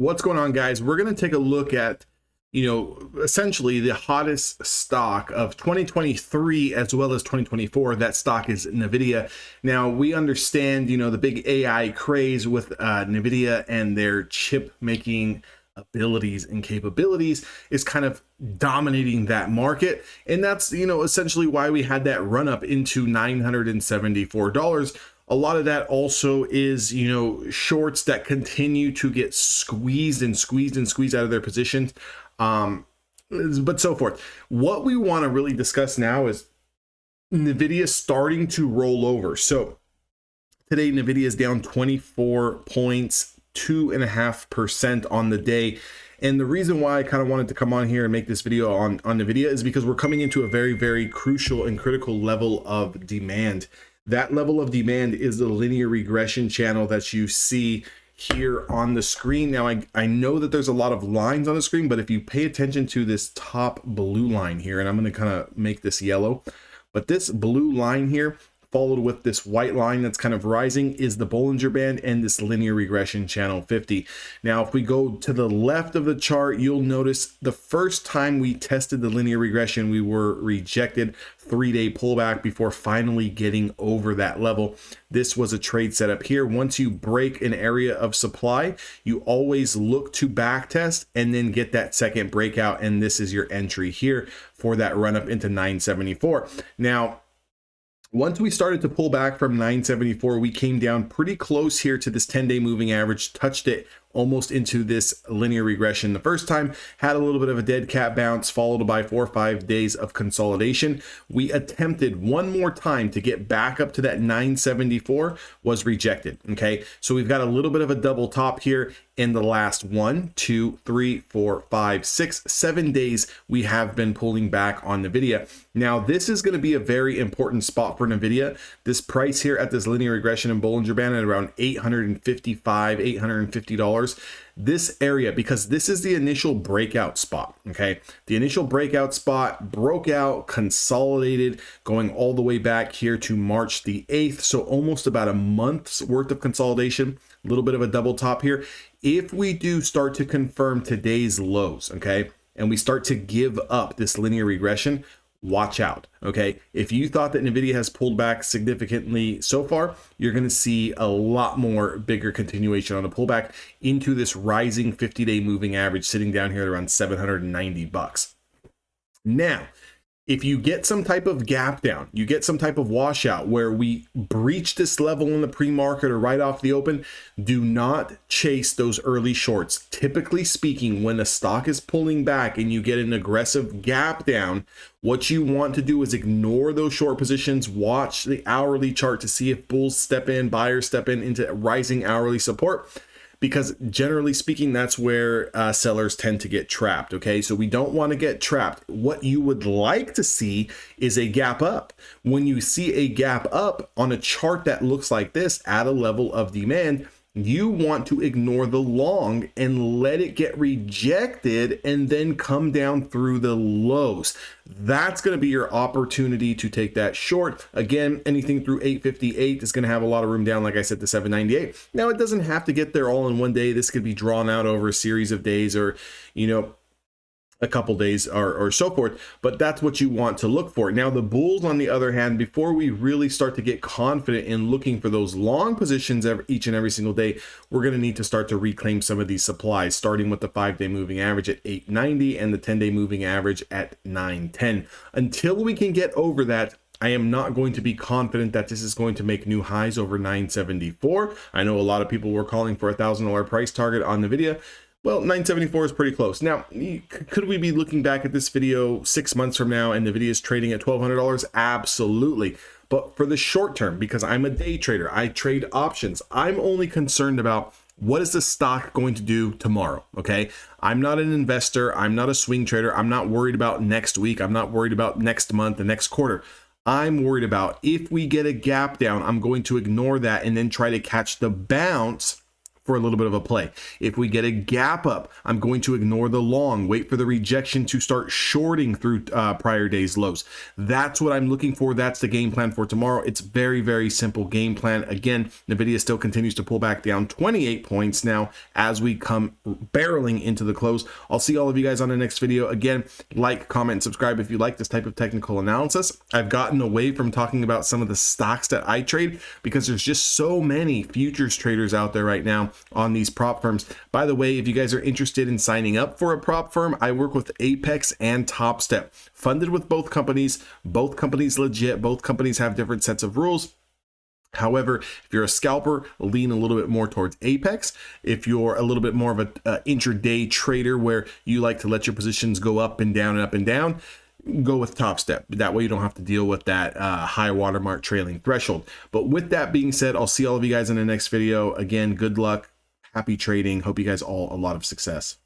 What's going on, guys? We're going to take a look at, essentially the hottest stock of 2023 as well as 2024. That stock is Nvidia. Now, we understand, the big AI craze with Nvidia and their chip making abilities and capabilities is kind of dominating that market. And that's, essentially why we had that run up into $974. A lot of that also is, shorts that continue to get squeezed out of their positions, but so forth. What we want to really discuss now is Nvidia starting to roll over. So today, Nvidia is down 24 points, 2.5% on the day. And the reason why I kind of wanted to come on here and make this video on Nvidia is because we're coming into a very, very crucial and critical level of demand. That level of demand is the linear regression channel that you see here on the screen. Now, I know that there's a lot of lines on the screen, but if you pay attention to this top blue line here, and I'm going to kind of make this yellow, but this blue line here, followed with this white line that's kind of rising, is the Bollinger Band and this linear regression channel 50. Now, if we go to the left of the chart, you'll notice the first time we tested the linear regression, we were rejected. 3-day pullback before finally getting over that level. This was a trade setup here. Once you break an area of supply, you always look to back test and then get that second breakout. And this is your entry here for that run up into 974. Now, once we started to pull back from 974, we came down pretty close here to this 10-day moving average, touched it almost into this linear regression the first time, had a little bit of a dead cat bounce, followed by 4 or 5 days of consolidation. We attempted one more time to get back up to that 974, was rejected. Okay, so we've got a little bit of a double top here. In the last 1, 2, 3, 4, 5, 6, 7 days, we have been pulling back on Nvidia. Now, this is going to be a very important spot for Nvidia. This price here at this linear regression and Bollinger Band at around $855, $850. This area, because this is the initial breakout spot. Okay, the initial breakout spot broke out, consolidated, going all the way back here to March the 8th. So almost about a month's worth of consolidation, a little bit of a double top here. If we do start to confirm today's lows, okay, and we start to give up this linear regression, watch out. Okay, if you thought that Nvidia has pulled back significantly so far, you're going to see a lot more bigger continuation on the pullback into this rising 50-day moving average sitting down here at around $790. Now, if you get some type of gap down, you get some type of washout where we breach this level in the pre-market or right off the open, do not chase those early shorts. Typically speaking, when a stock is pulling back and you get an aggressive gap down, what you want to do is ignore those short positions, watch the hourly chart to see if bulls step in, buyers step in into rising hourly support. Because generally speaking, that's where sellers tend to get trapped. Okay, so we don't want to get trapped. What you would like to see is a gap up. When you see a gap up on a chart that looks like this at a level of demand, you want to ignore the long and let it get rejected and then come down through the lows. That's going to be your opportunity to take that short. Again, anything through 858 is going to have a lot of room down, like I said, to 798. Now, it doesn't have to get there all in one day. This could be drawn out over a series of days or, a couple days or so forth, but that's what you want to look for. Now, the bulls, on the other hand, before we really start to get confident in looking for those long positions each and every single day, we're going to need to start to reclaim some of these supplies, starting with the 5-day moving average at 890 and the 10-day moving average at 910. Until we can get over that, I am not going to be confident that this is going to make new highs over 974. I know a lot of people were calling for a $1,000 price target on Nvidia. Well, 974 is pretty close. Now, could we be looking back at this video 6 months from now and Nvidia is trading at $1,200? Absolutely. But for the short term, because I'm a day trader, I trade options, I'm only concerned about what is the stock going to do tomorrow, okay? I'm not an investor. I'm not a swing trader. I'm not worried about next week. I'm not worried about next month, the next quarter. I'm worried about if we get a gap down, I'm going to ignore that and then try to catch the bounce for a little bit of a play. If we get a gap up, I'm going to ignore the long, wait for the rejection to start shorting through prior day's lows. That's what I'm looking for. That's the game plan for tomorrow. It's very, very simple game plan. Again, Nvidia still continues to pull back down 28 points now as we come barreling into the close. I'll see all of you guys on the next video. Again, like, comment, and subscribe if you like this type of technical analysis. I've gotten away from talking about some of the stocks that I trade because there's just so many futures traders out there right now on these prop firms. By the way, if you guys are interested in signing up for a prop firm, I work with Apex and Top Step, funded with both companies legit, both companies have different sets of rules. However, if you're a scalper, lean a little bit more towards Apex. If you're a little bit more of a intraday trader where you like to let your positions go up and down and up and down, go with Top Step. That way you don't have to deal with that high watermark trailing threshold. But with that being said, I'll see all of you guys in the next video. Again, good luck, happy trading. Hope you guys all a lot of success.